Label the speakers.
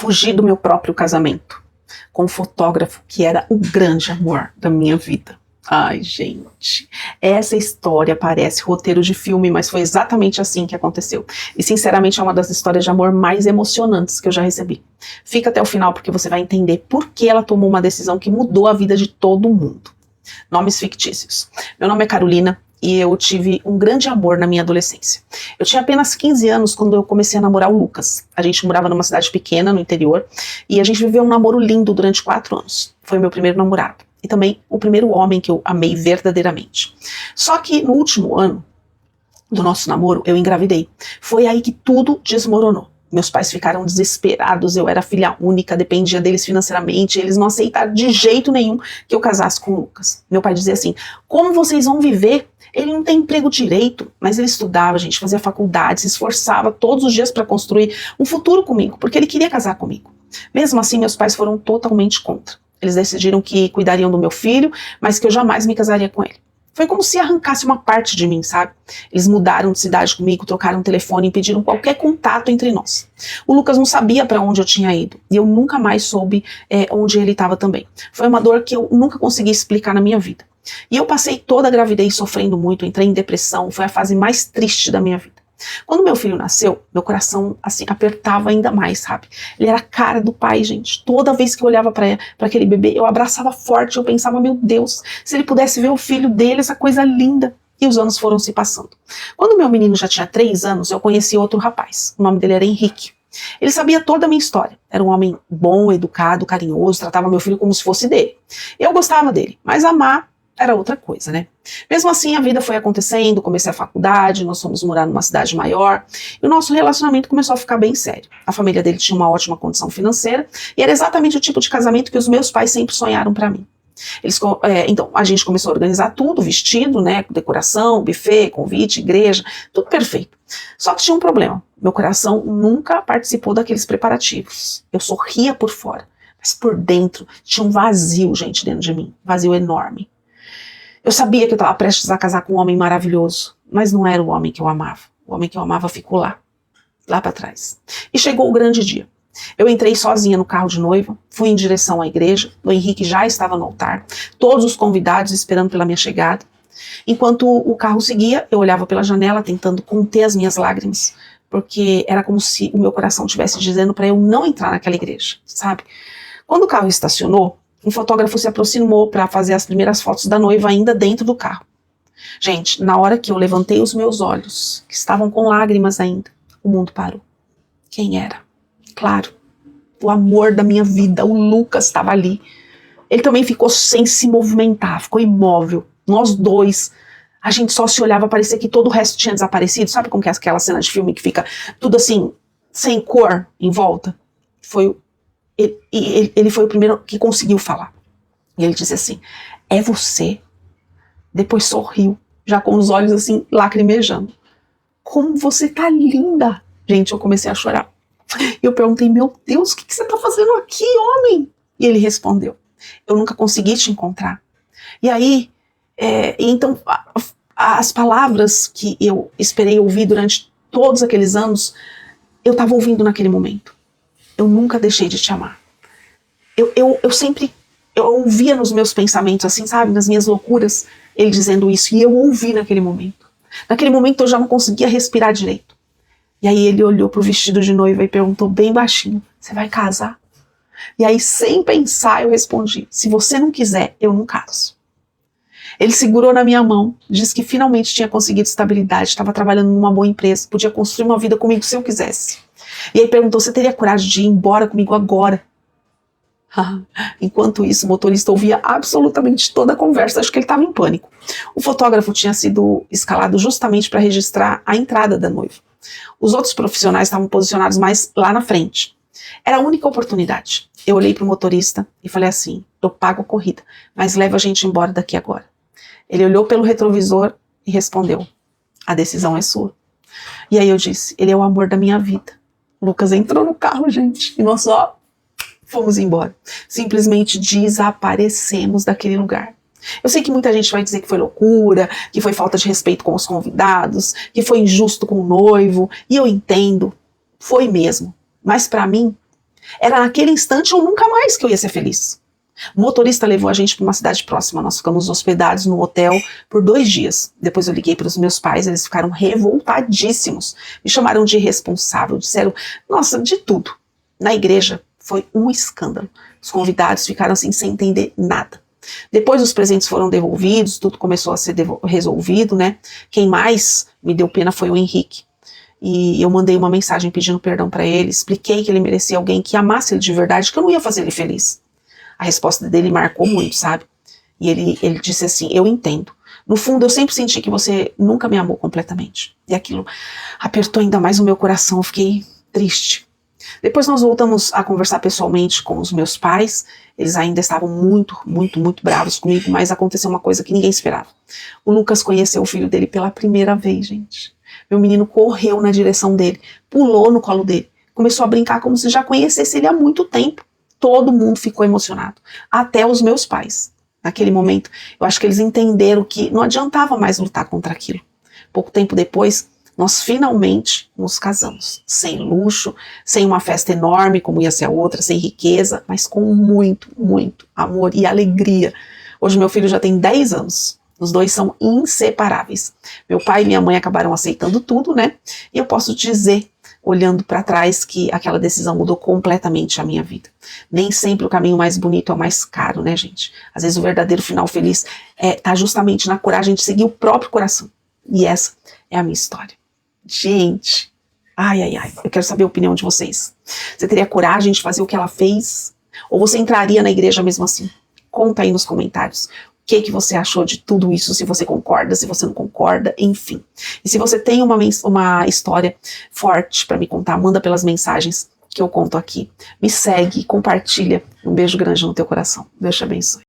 Speaker 1: fugi do meu próprio casamento com um fotógrafo que era o grande amor da minha vida. Ai, gente, essa história parece roteiro de filme, mas foi exatamente assim que aconteceu. E, sinceramente, é uma das histórias de amor mais emocionantes que eu já recebi. Fica até o final porque você vai entender por que ela tomou uma decisão que mudou a vida de todo mundo. Nomes fictícios. Meu nome é Carolina e eu tive um grande amor na minha adolescência. Eu tinha apenas 15 anos quando eu comecei a namorar o Lucas. A gente morava numa cidade pequena, no interior, e a gente viveu um namoro lindo durante 4 anos. Foi meu primeiro namorado. E também o primeiro homem que eu amei verdadeiramente. Só que no último ano do nosso namoro, eu engravidei. Foi aí que tudo desmoronou. Meus pais ficaram desesperados, eu era filha única, dependia deles financeiramente, eles não aceitaram de jeito nenhum que eu casasse com o Lucas. Meu pai dizia assim, como vocês vão viver? Ele não tem emprego direito, mas ele estudava, gente, fazia faculdade, se esforçava todos os dias para construir um futuro comigo, porque ele queria casar comigo. Mesmo assim, meus pais foram totalmente contra. Eles decidiram que cuidariam do meu filho, mas que eu jamais me casaria com ele. Foi como se arrancasse uma parte de mim, sabe? Eles mudaram de cidade comigo, trocaram o telefone, impediram qualquer contato entre nós. O Lucas não sabia para onde eu tinha ido, e eu nunca mais soube onde ele estava também. Foi uma dor que eu nunca consegui explicar na minha vida. E eu passei toda a gravidez sofrendo muito, entrei em depressão, foi a fase mais triste da minha vida. Quando meu filho nasceu, meu coração assim apertava ainda mais, sabe? Ele era a cara do pai, gente. Toda vez que eu olhava para aquele bebê, eu abraçava forte, eu pensava, meu Deus, se ele pudesse ver o filho dele, essa coisa linda. E os anos foram se passando. Quando meu menino já tinha 3 anos, eu conheci outro rapaz. O nome dele era Henrique. Ele sabia toda a minha história. Era um homem bom, educado, carinhoso, tratava meu filho como se fosse dele. Eu gostava dele, mas amar era outra coisa, né? Mesmo assim, a vida foi acontecendo, comecei a faculdade, nós fomos morar numa cidade maior, e o nosso relacionamento começou a ficar bem sério. A família dele tinha uma ótima condição financeira, e era exatamente o tipo de casamento que os meus pais sempre sonharam para mim. Então, a gente começou a organizar tudo, vestido, né, decoração, buffet, convite, igreja, tudo perfeito. Só que tinha um problema, meu coração nunca participou daqueles preparativos. Eu sorria por fora, mas por dentro tinha um vazio, gente, dentro de mim, vazio enorme. Eu sabia que eu estava prestes a casar com um homem maravilhoso, mas não era o homem que eu amava. O homem que eu amava ficou lá para trás. E chegou o grande dia. Eu entrei sozinha no carro de noiva, fui em direção à igreja, o Henrique já estava no altar, todos os convidados esperando pela minha chegada. Enquanto o carro seguia, eu olhava pela janela tentando conter as minhas lágrimas, porque era como se o meu coração estivesse dizendo para eu não entrar naquela igreja, sabe? Quando o carro estacionou, um fotógrafo se aproximou para fazer as primeiras fotos da noiva ainda dentro do carro. Gente, na hora que eu levantei os meus olhos, que estavam com lágrimas ainda, o mundo parou. Quem era? Claro, o amor da minha vida, o Lucas estava ali. Ele também ficou sem se movimentar, ficou imóvel. Nós dois, a gente só se olhava, parecia que todo o resto tinha desaparecido. Sabe como que é aquela cena de filme que fica tudo assim, sem cor em volta? Ele foi o primeiro que conseguiu falar. E ele disse assim, é você? Depois sorriu, já com os olhos assim, lacrimejando. Como você tá linda! Gente, eu comecei a chorar. Eu perguntei, meu Deus, o que você tá fazendo aqui, homem? E ele respondeu, eu nunca consegui te encontrar. E aí, então, as palavras que eu esperei ouvir durante todos aqueles anos, eu tava ouvindo naquele momento. Eu nunca deixei de te amar. Eu sempre ouvia nos meus pensamentos, assim, sabe, nas minhas loucuras, ele dizendo isso, e eu ouvi naquele momento. Naquele momento eu já não conseguia respirar direito. E aí ele olhou pro vestido de noiva e perguntou bem baixinho, você vai casar? E aí, sem pensar, eu respondi, se você não quiser, eu não caso. Ele segurou na minha mão, disse que finalmente tinha conseguido estabilidade, estava trabalhando numa boa empresa, podia construir uma vida comigo se eu quisesse. E aí perguntou, você teria coragem de ir embora comigo agora? Enquanto isso, o motorista ouvia absolutamente toda a conversa, acho que ele estava em pânico. O fotógrafo tinha sido escalado justamente para registrar a entrada da noiva. Os outros profissionais estavam posicionados mais lá na frente. Era a única oportunidade. Eu olhei para o motorista e falei assim, eu pago a corrida, mas leva a gente embora daqui agora. Ele olhou pelo retrovisor e respondeu, a decisão é sua. E aí eu disse, ele é o amor da minha vida. O Lucas entrou no carro, gente, e nós só fomos embora. Simplesmente desaparecemos daquele lugar. Eu sei que muita gente vai dizer que foi loucura, que foi falta de respeito com os convidados, que foi injusto com o noivo, e eu entendo, foi mesmo. Mas para mim, Era naquele instante ou nunca mais que eu ia ser feliz. O motorista levou a gente para uma cidade próxima. Nós ficamos hospedados no hotel por 2 dias. Depois eu liguei para os meus pais, eles ficaram revoltadíssimos. Me chamaram de irresponsável, disseram, nossa, de tudo. Na igreja foi um escândalo. Os convidados ficaram assim sem entender nada. Depois os presentes foram devolvidos, tudo começou a ser resolvido, né? Quem mais me deu pena foi o Henrique. E eu mandei uma mensagem pedindo perdão para ele, expliquei que ele merecia alguém que amasse ele de verdade, que eu não ia fazer ele feliz. A resposta dele marcou muito, sabe? E ele disse assim, eu entendo. No fundo, eu sempre senti que você nunca me amou completamente. E aquilo apertou ainda mais o meu coração, eu fiquei triste. Depois nós voltamos a conversar pessoalmente com os meus pais. Eles ainda estavam muito bravos comigo, mas aconteceu uma coisa que ninguém esperava. O Lucas conheceu o filho dele pela primeira vez, gente. Meu menino correu na direção dele, pulou no colo dele, começou a brincar como se já conhecesse ele há muito tempo. Todo mundo ficou emocionado, até os meus pais. Naquele momento, eu acho que eles entenderam que não adiantava mais lutar contra aquilo. Pouco tempo depois, nós finalmente nos casamos. Sem luxo, sem uma festa enorme como ia ser a outra, sem riqueza, mas com muito amor e alegria. Hoje meu filho já tem 10 anos. Os dois são inseparáveis. Meu pai e minha mãe acabaram aceitando tudo, né? E eu posso dizer, olhando para trás, que aquela decisão mudou completamente a minha vida. Nem sempre o caminho mais bonito é o mais caro, né, gente? Às vezes o verdadeiro final feliz tá justamente na coragem de seguir o próprio coração. E essa é a minha história. Gente, ai, eu quero saber a opinião de vocês. Você teria coragem de fazer o que ela fez? Ou você entraria na igreja mesmo assim? Conta aí nos comentários. O que você achou de tudo isso, se você concorda, se você não concorda, enfim. E se você tem uma história forte para me contar, manda pelas mensagens que eu conto aqui. Me segue, compartilha. Um beijo grande no teu coração. Deus te abençoe.